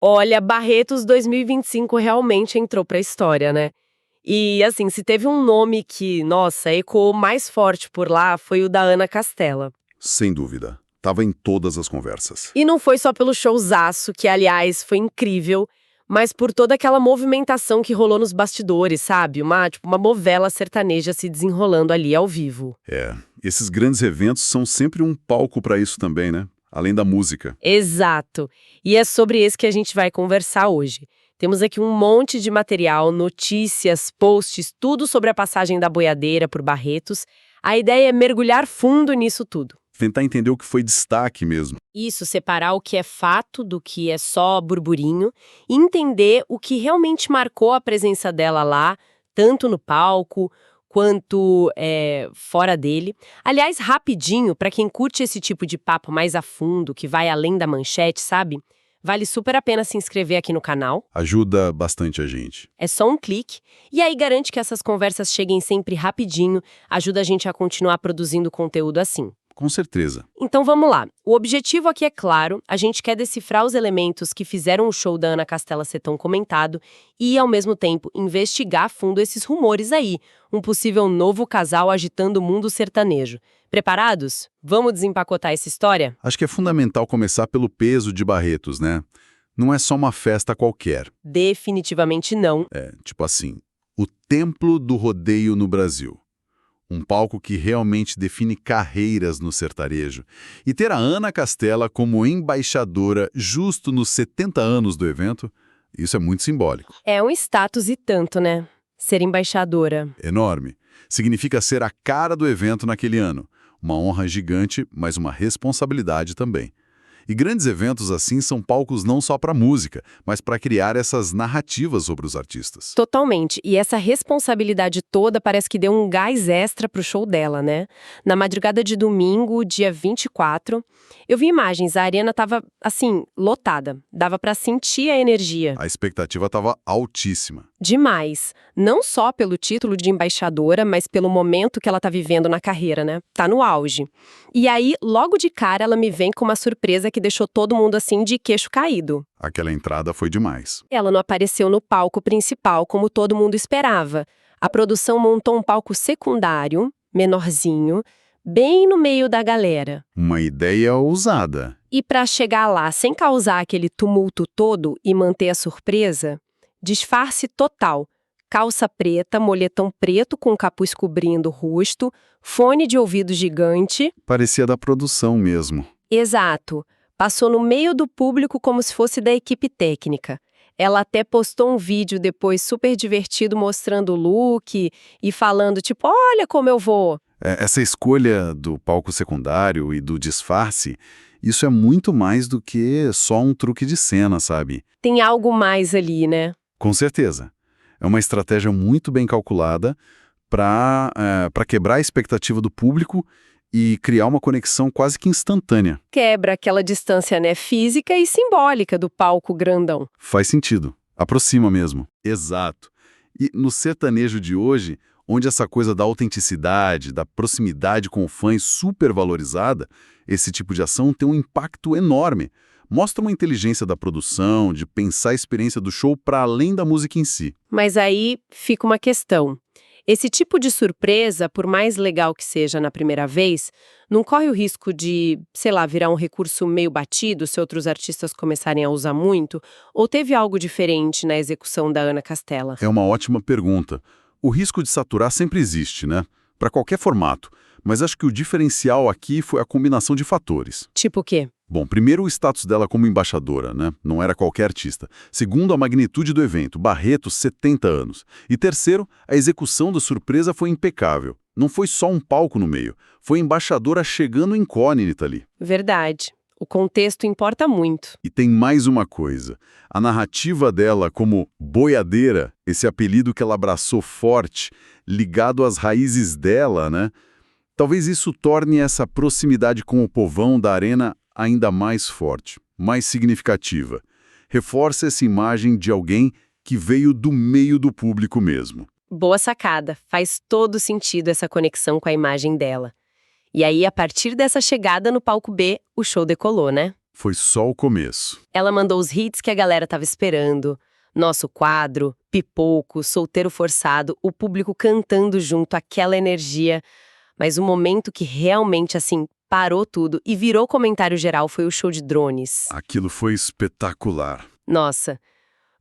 Olha, Barretos 2025 realmente entrou pra história, né? E, assim, se teve um nome que, nossa, ecoou mais forte por lá, foi o da Ana Castela. Sem dúvida. Tava em todas as conversas. E não foi só pelo showzaço, que, aliás, foi incrível, mas por toda aquela movimentação que rolou nos bastidores, sabe? Uma novela sertaneja se desenrolando ali ao vivo. Esses grandes eventos são sempre um palco para isso também, né? Além da música. Exato. E é sobre esse que a gente vai conversar hoje. Temos aqui um monte de material, notícias, posts, tudo sobre a passagem da boiadeira por Barretos. A ideia é mergulhar fundo nisso tudo. Tentar entender o que foi destaque mesmo. Isso, separar o que é fato do que é só burburinho e entender o que realmente marcou a presença dela lá, tanto no palco quanto fora dele. Aliás, rapidinho, para quem curte esse tipo de papo mais a fundo, que vai além da manchete, sabe? Vale super a pena se inscrever aqui no canal. Ajuda bastante a gente. É só um clique e aí garante que essas conversas cheguem sempre rapidinho, ajuda a gente a continuar produzindo conteúdo assim. Com certeza. Então vamos lá. O objetivo aqui é claro, a gente quer decifrar os elementos que fizeram o show da Ana Castela ser tão comentado e, ao mesmo tempo, investigar a fundo esses rumores aí, um possível novo casal agitando o mundo sertanejo. Preparados? Vamos desempacotar essa história? Acho que é fundamental começar pelo peso de Barretos, né? Não é só uma festa qualquer. Definitivamente não. Tipo assim, o templo do rodeio no Brasil. Um palco que realmente define carreiras no sertanejo. E ter a Ana Castela como embaixadora justo nos 70 anos do evento, isso é muito simbólico. É um status e tanto, né? Ser embaixadora. Enorme. Significa ser a cara do evento naquele ano. Uma honra gigante, mas uma responsabilidade também. E grandes eventos assim são palcos não só para música, mas para criar essas narrativas sobre os artistas. Totalmente. E essa responsabilidade toda parece que deu um gás extra pro show dela, né? Na madrugada de domingo, dia 24, eu vi imagens, a arena tava, assim, lotada. Dava pra sentir a energia. A expectativa estava altíssima. Demais. Não só pelo título de embaixadora, mas pelo momento que ela tá vivendo na carreira, né? Tá no auge. E aí, logo de cara, ela me vem com uma surpresa que deixou todo mundo assim de queixo caído. Aquela entrada foi demais. Ela não apareceu no palco principal como todo mundo esperava. A produção montou um palco secundário, menorzinho, bem no meio da galera. Uma ideia ousada. E para chegar lá sem causar aquele tumulto todo e manter a surpresa, disfarce total. Calça preta, moletom preto com capuz cobrindo o rosto, fone de ouvido gigante. Parecia da produção mesmo. Exato. Passou no meio do público como se fosse da equipe técnica. Ela até postou um vídeo depois super divertido mostrando o look e falando tipo, olha como eu vou. Essa escolha do palco secundário e do disfarce, isso é muito mais do que só um truque de cena, sabe? Tem algo mais ali, né? Com certeza. É uma estratégia muito bem calculada para quebrar a expectativa do público e criar uma conexão quase que instantânea. Quebra aquela distância, né, física e simbólica do palco grandão. Faz sentido. Aproxima mesmo. Exato. E no sertanejo de hoje, onde essa coisa da autenticidade, da proximidade com o fã é super valorizada, esse tipo de ação tem um impacto enorme. Mostra uma inteligência da produção, de pensar a experiência do show para além da música em si. Mas aí fica uma questão. Esse tipo de surpresa, por mais legal que seja na primeira vez, não corre o risco de, sei lá, virar um recurso meio batido se outros artistas começarem a usar muito? Ou teve algo diferente na execução da Ana Castela? É uma ótima pergunta. O risco de saturar sempre existe, né? Para qualquer formato. Mas acho que o diferencial aqui foi a combinação de fatores. Tipo o quê? Bom, primeiro o status dela como embaixadora, né? Não era qualquer artista. Segundo, a magnitude do evento, Barretos, 70 anos. E terceiro, a execução da surpresa foi impecável. Não foi só um palco no meio, foi a embaixadora chegando incógnita ali. Verdade. O contexto importa muito. E tem mais uma coisa. A narrativa dela como boiadeira, esse apelido que ela abraçou forte, ligado às raízes dela, né? Talvez isso torne essa proximidade com o povão da arena ainda mais forte, mais significativa. Reforça essa imagem de alguém que veio do meio do público mesmo. Boa sacada. Faz todo sentido essa conexão com a imagem dela. E aí, a partir dessa chegada no palco B, o show decolou, né? Foi só o começo. Ela mandou os hits que a galera tava esperando. Nosso quadro, Pipoco, Solteiro Forçado, o público cantando junto, aquela energia. Mas o momento que realmente, assim, parou tudo e virou comentário geral foi o show de drones. Aquilo foi espetacular. Nossa,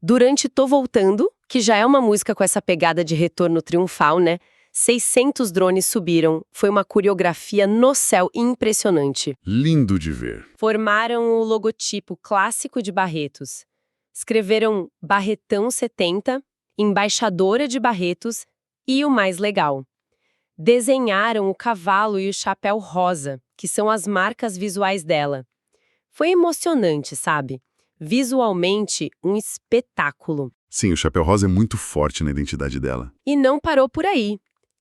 durante Tô Voltando, que já é uma música com essa pegada de retorno triunfal, né? 600 drones subiram. Foi uma coreografia no céu impressionante. Lindo de ver. Formaram o logotipo clássico de Barretos. Escreveram Barretão 70, Embaixadora de Barretos e o mais legal. Desenharam o cavalo e o chapéu rosa, que são as marcas visuais dela. Foi emocionante, sabe? Visualmente, um espetáculo. Sim, o chapéu rosa é muito forte na identidade dela. E não parou por aí.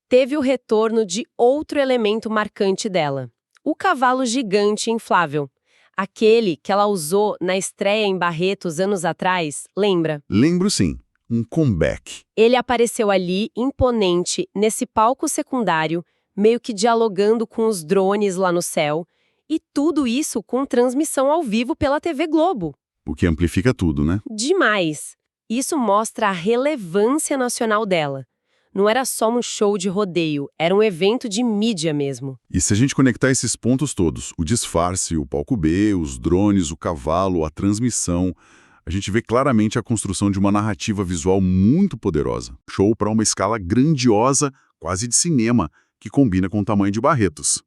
Teve o retorno de outro elemento marcante dela. O cavalo gigante inflável. Aquele que ela usou na estreia em Barretos anos atrás, lembra? Lembro sim, um comeback. Ele apareceu ali, imponente, nesse palco secundário, meio que dialogando com os drones lá no céu. E tudo isso com transmissão ao vivo pela TV Globo. O que amplifica tudo, né? Demais! Isso mostra a relevância nacional dela. Não era só um show de rodeio, era um evento de mídia mesmo. E se a gente conectar esses pontos todos, o disfarce, o palco B, os drones, o cavalo, a transmissão, a gente vê claramente a construção de uma narrativa visual muito poderosa. Show para uma escala grandiosa, quase de cinema, que combina com o tamanho de Barretos.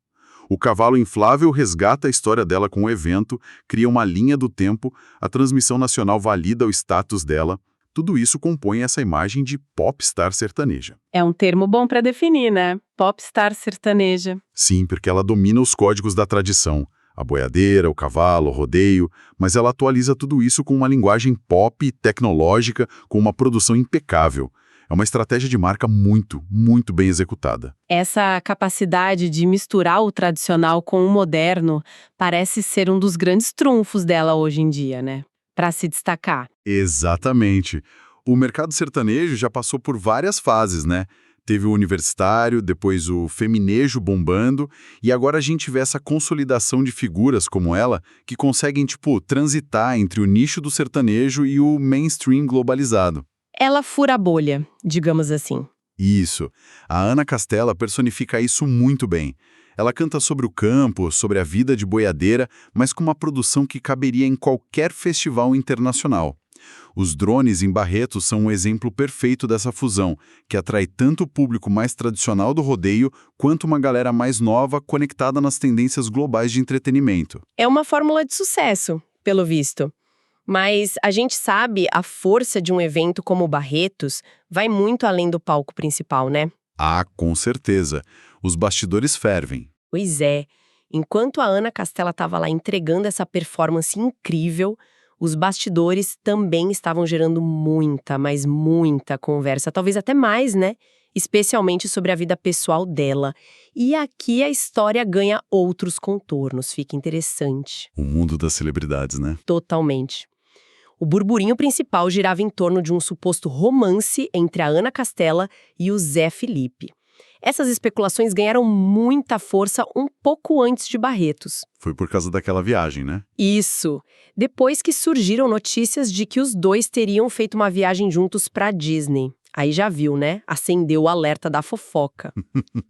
O cavalo inflável resgata a história dela com o evento, cria uma linha do tempo, a transmissão nacional valida o status dela. Tudo isso compõe essa imagem de popstar sertaneja. É um termo bom para definir, né? Popstar sertaneja. Sim, porque ela domina os códigos da tradição. A boiadeira, o cavalo, o rodeio, mas ela atualiza tudo isso com uma linguagem pop e tecnológica, com uma produção impecável. É uma estratégia de marca muito, muito bem executada. Essa capacidade de misturar o tradicional com o moderno parece ser um dos grandes trunfos dela hoje em dia, né? Para se destacar. Exatamente. O mercado sertanejo já passou por várias fases, né? Teve o universitário, depois o feminejo bombando, e agora a gente vê essa consolidação de figuras como ela, que conseguem, transitar entre o nicho do sertanejo e o mainstream globalizado. Ela fura a bolha, digamos assim. Isso. A Ana Castela personifica isso muito bem. Ela canta sobre o campo, sobre a vida de boiadeira, mas com uma produção que caberia em qualquer festival internacional. Os drones em Barretos são um exemplo perfeito dessa fusão, que atrai tanto o público mais tradicional do rodeio, quanto uma galera mais nova conectada nas tendências globais de entretenimento. É uma fórmula de sucesso, pelo visto. Mas a gente sabe a força de um evento como o Barretos vai muito além do palco principal, né? Ah, com certeza. Os bastidores fervem. Pois é. Enquanto a Ana Castela estava lá entregando essa performance incrível, os bastidores também estavam gerando muita, mas muita conversa, talvez até mais, né? Especialmente sobre a vida pessoal dela. E aqui a história ganha outros contornos, fica interessante. O mundo das celebridades, né? Totalmente. O burburinho principal girava em torno de um suposto romance entre a Ana Castela e o Zé Felipe. Essas especulações ganharam muita força um pouco antes de Barretos. Foi por causa daquela viagem, né? Isso. Depois que surgiram notícias de que os dois teriam feito uma viagem juntos pra Disney. Aí já viu, né? Acendeu o alerta da fofoca.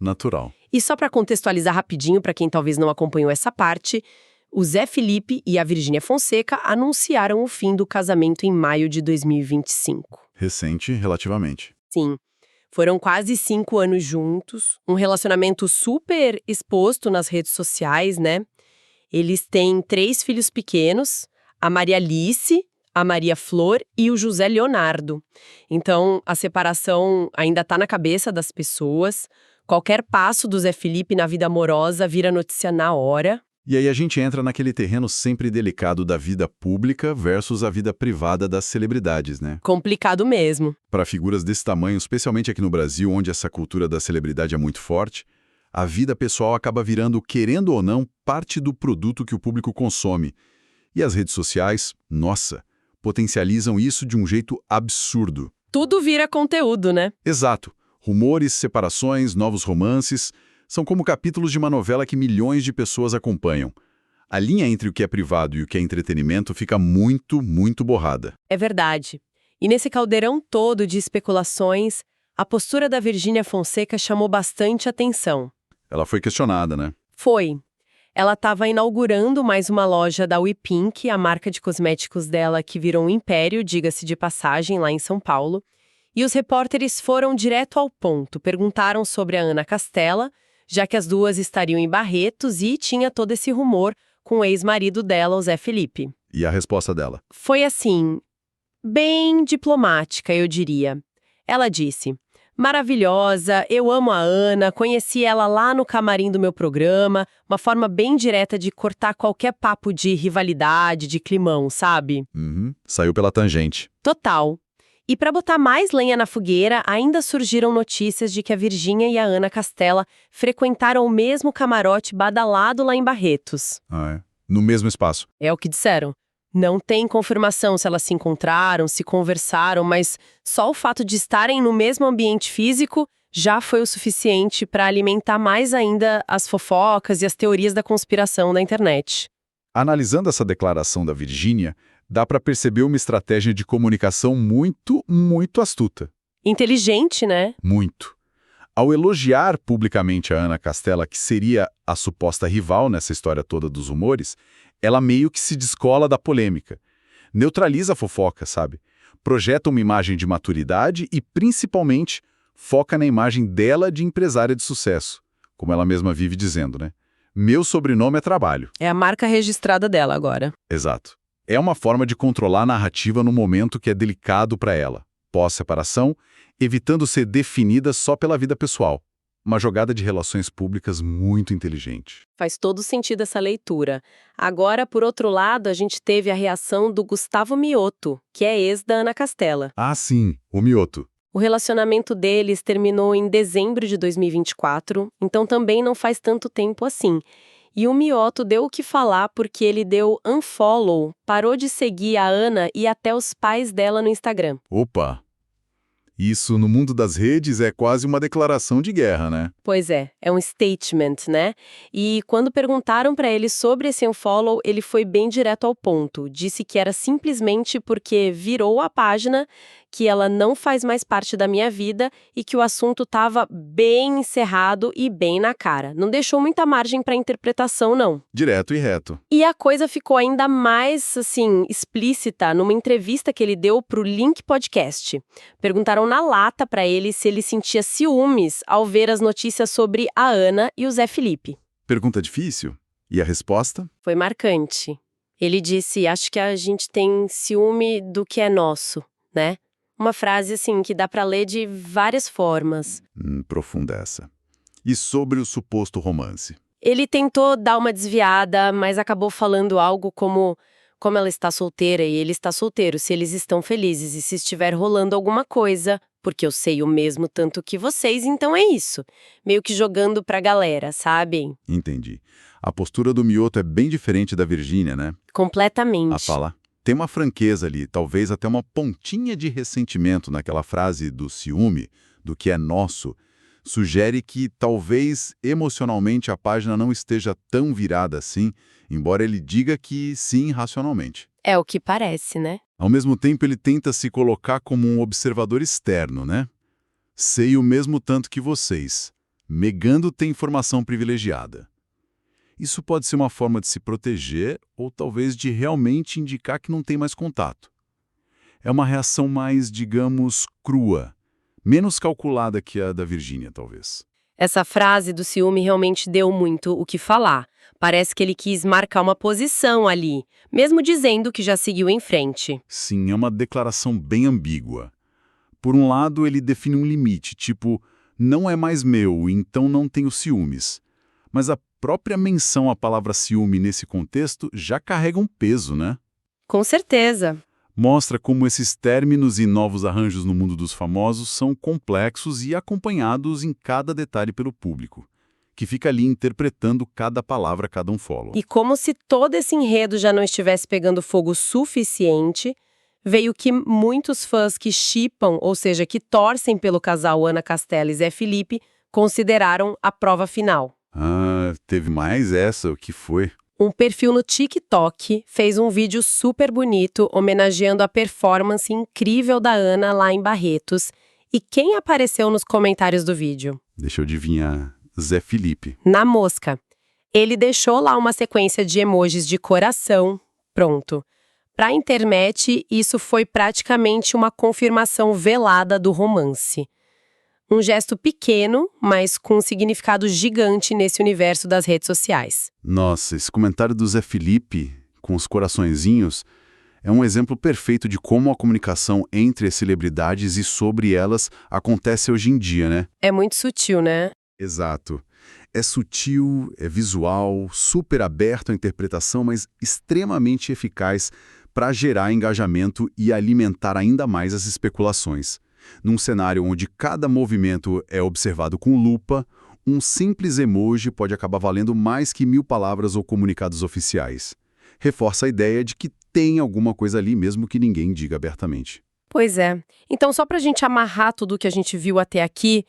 Natural. E só pra contextualizar rapidinho pra quem talvez não acompanhou essa parte, o Zé Felipe e a Virgínia Fonseca anunciaram o fim do casamento em maio de 2025. Recente, relativamente. Sim. Foram quase 5 anos juntos, um relacionamento super exposto nas redes sociais, né? Eles têm 3 filhos pequenos, a Maria Alice, a Maria Flor e o José Leonardo. Então, a separação ainda tá na cabeça das pessoas. Qualquer passo do Zé Felipe na vida amorosa vira notícia na hora. E aí a gente entra naquele terreno sempre delicado da vida pública versus a vida privada das celebridades, né? Complicado mesmo. Para figuras desse tamanho, especialmente aqui no Brasil, onde essa cultura da celebridade é muito forte, a vida pessoal acaba virando, querendo ou não, parte do produto que o público consome. E as redes sociais, nossa, potencializam isso de um jeito absurdo. Tudo vira conteúdo, né? Exato. Rumores, separações, novos romances... são como capítulos de uma novela que milhões de pessoas acompanham. A linha entre o que é privado e o que é entretenimento fica muito, muito borrada. É verdade. E nesse caldeirão todo de especulações, a postura da Virgínia Fonseca chamou bastante atenção. Ela foi questionada, né? Foi. Ela estava inaugurando mais uma loja da We Pink, a marca de cosméticos dela que virou um império, diga-se de passagem, lá em São Paulo. E os repórteres foram direto ao ponto, perguntaram sobre a Ana Castela, já que as duas estariam em Barretos e tinha todo esse rumor com o ex-marido dela, o Zé Felipe. E a resposta dela? Foi assim, bem diplomática, eu diria. Ela disse: maravilhosa, eu amo a Ana, conheci ela lá no camarim do meu programa, uma forma bem direta de cortar qualquer papo de rivalidade, de climão, sabe? Saiu pela tangente. Total. E para botar mais lenha na fogueira, ainda surgiram notícias de que a Virgínia e a Ana Castela frequentaram o mesmo camarote badalado lá em Barretos. Ah, é. No mesmo espaço. É o que disseram. Não tem confirmação se elas se encontraram, se conversaram, mas só o fato de estarem no mesmo ambiente físico já foi o suficiente para alimentar mais ainda as fofocas e as teorias da conspiração da internet. Analisando essa declaração da Virgínia, dá para perceber uma estratégia de comunicação muito, muito astuta. Inteligente, né? Muito. Ao elogiar publicamente a Ana Castela, que seria a suposta rival nessa história toda dos rumores, ela meio que se descola da polêmica. Neutraliza a fofoca, sabe? Projeta uma imagem de maturidade e, principalmente, foca na imagem dela de empresária de sucesso. Como ela mesma vive dizendo, né? Meu sobrenome é trabalho. É a marca registrada dela agora. Exato. É uma forma de controlar a narrativa no momento que é delicado para ela, pós-separação, evitando ser definida só pela vida pessoal. Uma jogada de relações públicas muito inteligente. Faz todo sentido essa leitura. Agora, por outro lado, a gente teve a reação do Gustavo Mioto, que é ex da Ana Castela. Ah, sim, o Mioto. O relacionamento deles terminou em dezembro de 2024, então também não faz tanto tempo assim. E o Mioto deu o que falar porque ele deu unfollow, parou de seguir a Ana e até os pais dela no Instagram. Opa! Isso, no mundo das redes, é quase uma declaração de guerra, né? Pois é um statement, né? E quando perguntaram para ele sobre esse unfollow, ele foi bem direto ao ponto. Disse que era simplesmente porque virou a página, que ela não faz mais parte da minha vida e que o assunto estava bem encerrado e bem na cara. Não deixou muita margem para interpretação, não. Direto e reto. E a coisa ficou ainda mais, explícita numa entrevista que ele deu pro Link Podcast. Perguntaram na lata para ele se ele sentia ciúmes ao ver as notícias sobre a Ana e o Zé Felipe. Pergunta difícil. E a resposta? Foi marcante. Ele disse, acho que a gente tem ciúme do que é nosso, né? Uma frase, que dá para ler de várias formas. Profunda essa. E sobre o suposto romance? Ele tentou dar uma desviada, mas acabou falando algo como ela está solteira e ele está solteiro, se eles estão felizes e se estiver rolando alguma coisa, porque eu sei o mesmo tanto que vocês, então é isso. Meio que jogando pra galera, sabe? Entendi. A postura do Mioto é bem diferente da Virgínia, né? Completamente. A fala. Tem uma franqueza ali, talvez até uma pontinha de ressentimento naquela frase do ciúme, do que é nosso, sugere que talvez emocionalmente a página não esteja tão virada assim, embora ele diga que sim racionalmente. É o que parece, né? Ao mesmo tempo, ele tenta se colocar como um observador externo, né? Sei o mesmo tanto que vocês, negando ter informação privilegiada. Isso pode ser uma forma de se proteger ou talvez de realmente indicar que não tem mais contato. É uma reação mais, digamos, crua, menos calculada que a da Virgínia, talvez. Essa frase do ciúme realmente deu muito o que falar. Parece que ele quis marcar uma posição ali, mesmo dizendo que já seguiu em frente. Sim, é uma declaração bem ambígua. Por um lado, ele define um limite, tipo, não é mais meu, então não tenho ciúmes. Mas a própria menção à palavra ciúme nesse contexto já carrega um peso, né? Com certeza. Mostra como esses términos e novos arranjos no mundo dos famosos são complexos e acompanhados em cada detalhe pelo público, que fica ali interpretando cada palavra, cada unfollow. E como se todo esse enredo já não estivesse pegando fogo suficiente, veio que muitos fãs que shippam, ou seja, que torcem pelo casal Ana Castela e Zé Felipe, consideraram a prova final. Ah, teve mais essa, o que foi? Um perfil no TikTok fez um vídeo super bonito homenageando a performance incrível da Ana lá em Barretos. E quem apareceu nos comentários do vídeo? Deixa eu adivinhar. Zé Felipe. Na mosca. Ele deixou lá uma sequência de emojis de coração. Pronto. Para a internet, isso foi praticamente uma confirmação velada do romance. Um gesto pequeno, mas com um significado gigante nesse universo das redes sociais. Nossa, esse comentário do Zé Felipe, com os coraçõezinhos, é um exemplo perfeito de como a comunicação entre as celebridades e sobre elas acontece hoje em dia, né? É muito sutil, né? Exato. É sutil, é visual, super aberto à interpretação, mas extremamente eficaz para gerar engajamento e alimentar ainda mais as especulações. Num cenário onde cada movimento é observado com lupa, um simples emoji pode acabar valendo mais que 1000 palavras ou comunicados oficiais. Reforça a ideia de que tem alguma coisa ali, mesmo que ninguém diga abertamente. Pois é. Então, só para a gente amarrar tudo o que a gente viu até aqui,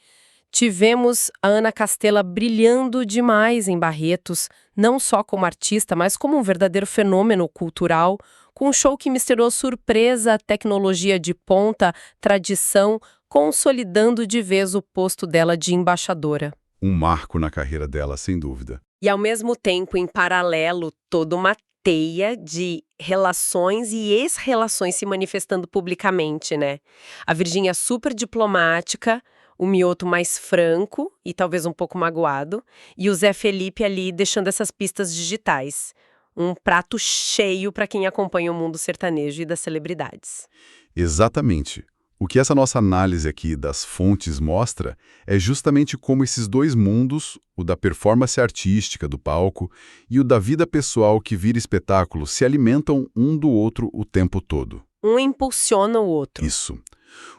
tivemos a Ana Castela brilhando demais em Barretos, não só como artista, mas como um verdadeiro fenômeno cultural, com um show que misturou surpresa, tecnologia de ponta, tradição, consolidando de vez o posto dela de embaixadora. Um marco na carreira dela, sem dúvida. E ao mesmo tempo, em paralelo, toda uma teia de relações e ex-relações se manifestando publicamente, né? A Virgínia super diplomática, o Mioto mais franco e talvez um pouco magoado, e o Zé Felipe ali deixando essas pistas digitais. Um prato cheio para quem acompanha o mundo sertanejo e das celebridades. Exatamente. O que essa nossa análise aqui das fontes mostra é justamente como esses dois mundos, o da performance artística do palco e o da vida pessoal que vira espetáculo, se alimentam um do outro o tempo todo. Um impulsiona o outro. Isso.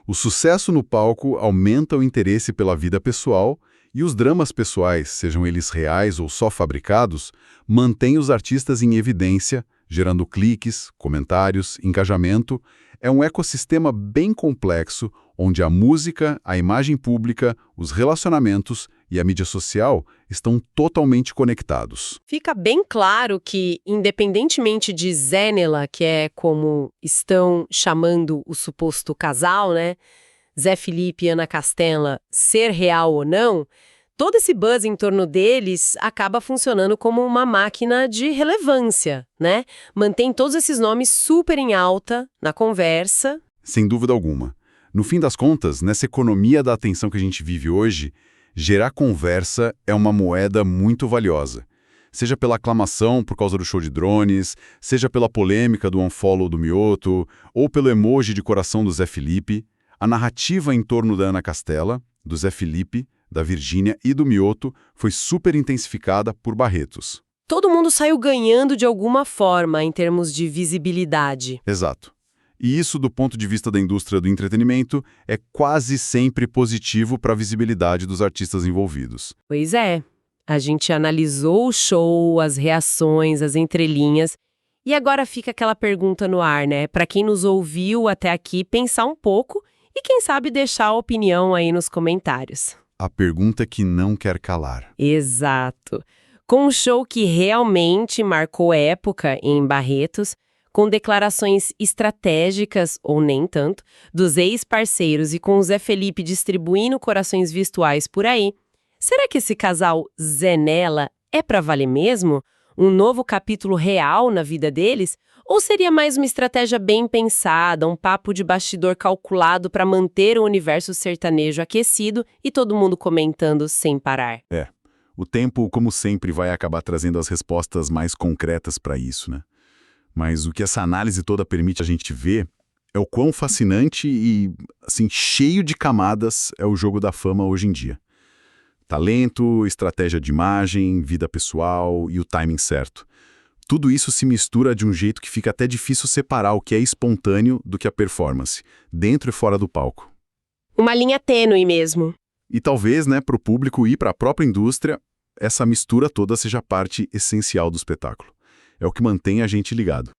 O sucesso no palco aumenta o interesse pela vida pessoal e os dramas pessoais, sejam eles reais ou só fabricados, mantêm os artistas em evidência, gerando cliques, comentários, engajamento. É um ecossistema bem complexo, onde a música, a imagem pública, os relacionamentos e a mídia social estão totalmente conectados. Fica bem claro que, independentemente de Zénela, que é como estão chamando o suposto casal, né? Zé Felipe e Ana Castela, ser real ou não, todo esse buzz em torno deles acaba funcionando como uma máquina de relevância, né? Mantém todos esses nomes super em alta na conversa. Sem dúvida alguma. No fim das contas, nessa economia da atenção que a gente vive hoje, gerar conversa é uma moeda muito valiosa. Seja pela aclamação por causa do show de drones, seja pela polêmica do unfollow do Mioto, ou pelo emoji de coração do Zé Felipe, a narrativa em torno da Ana Castela, do Zé Felipe, da Virgínia e do Mioto foi super intensificada por Barretos. Todo mundo saiu ganhando de alguma forma em termos de visibilidade. Exato. E isso, do ponto de vista da indústria do entretenimento, é quase sempre positivo para a visibilidade dos artistas envolvidos. Pois é. A gente analisou o show, as reações, as entrelinhas, e agora fica aquela pergunta no ar, né? Para quem nos ouviu até aqui, pensar um pouco e quem sabe deixar a opinião aí nos comentários. A pergunta que não quer calar. Exato. Com um show que realmente marcou época em Barretos, com declarações estratégicas, ou nem tanto, dos ex-parceiros e com o Zé Felipe distribuindo corações virtuais por aí, será que esse casal Zénela é pra valer mesmo? Um novo capítulo real na vida deles? Ou seria mais uma estratégia bem pensada, um papo de bastidor calculado para manter o universo sertanejo aquecido e todo mundo comentando sem parar? O tempo, como sempre, vai acabar trazendo as respostas mais concretas para isso, né? Mas o que essa análise toda permite a gente ver é o quão fascinante e, assim, cheio de camadas é o jogo da fama hoje em dia. Talento, estratégia de imagem, vida pessoal e o timing certo. Tudo isso se mistura de um jeito que fica até difícil separar o que é espontâneo do que é performance, dentro e fora do palco. Uma linha tênue mesmo. E talvez, né, para o público e para a própria indústria, essa mistura toda seja parte essencial do espetáculo. É o que mantém a gente ligado.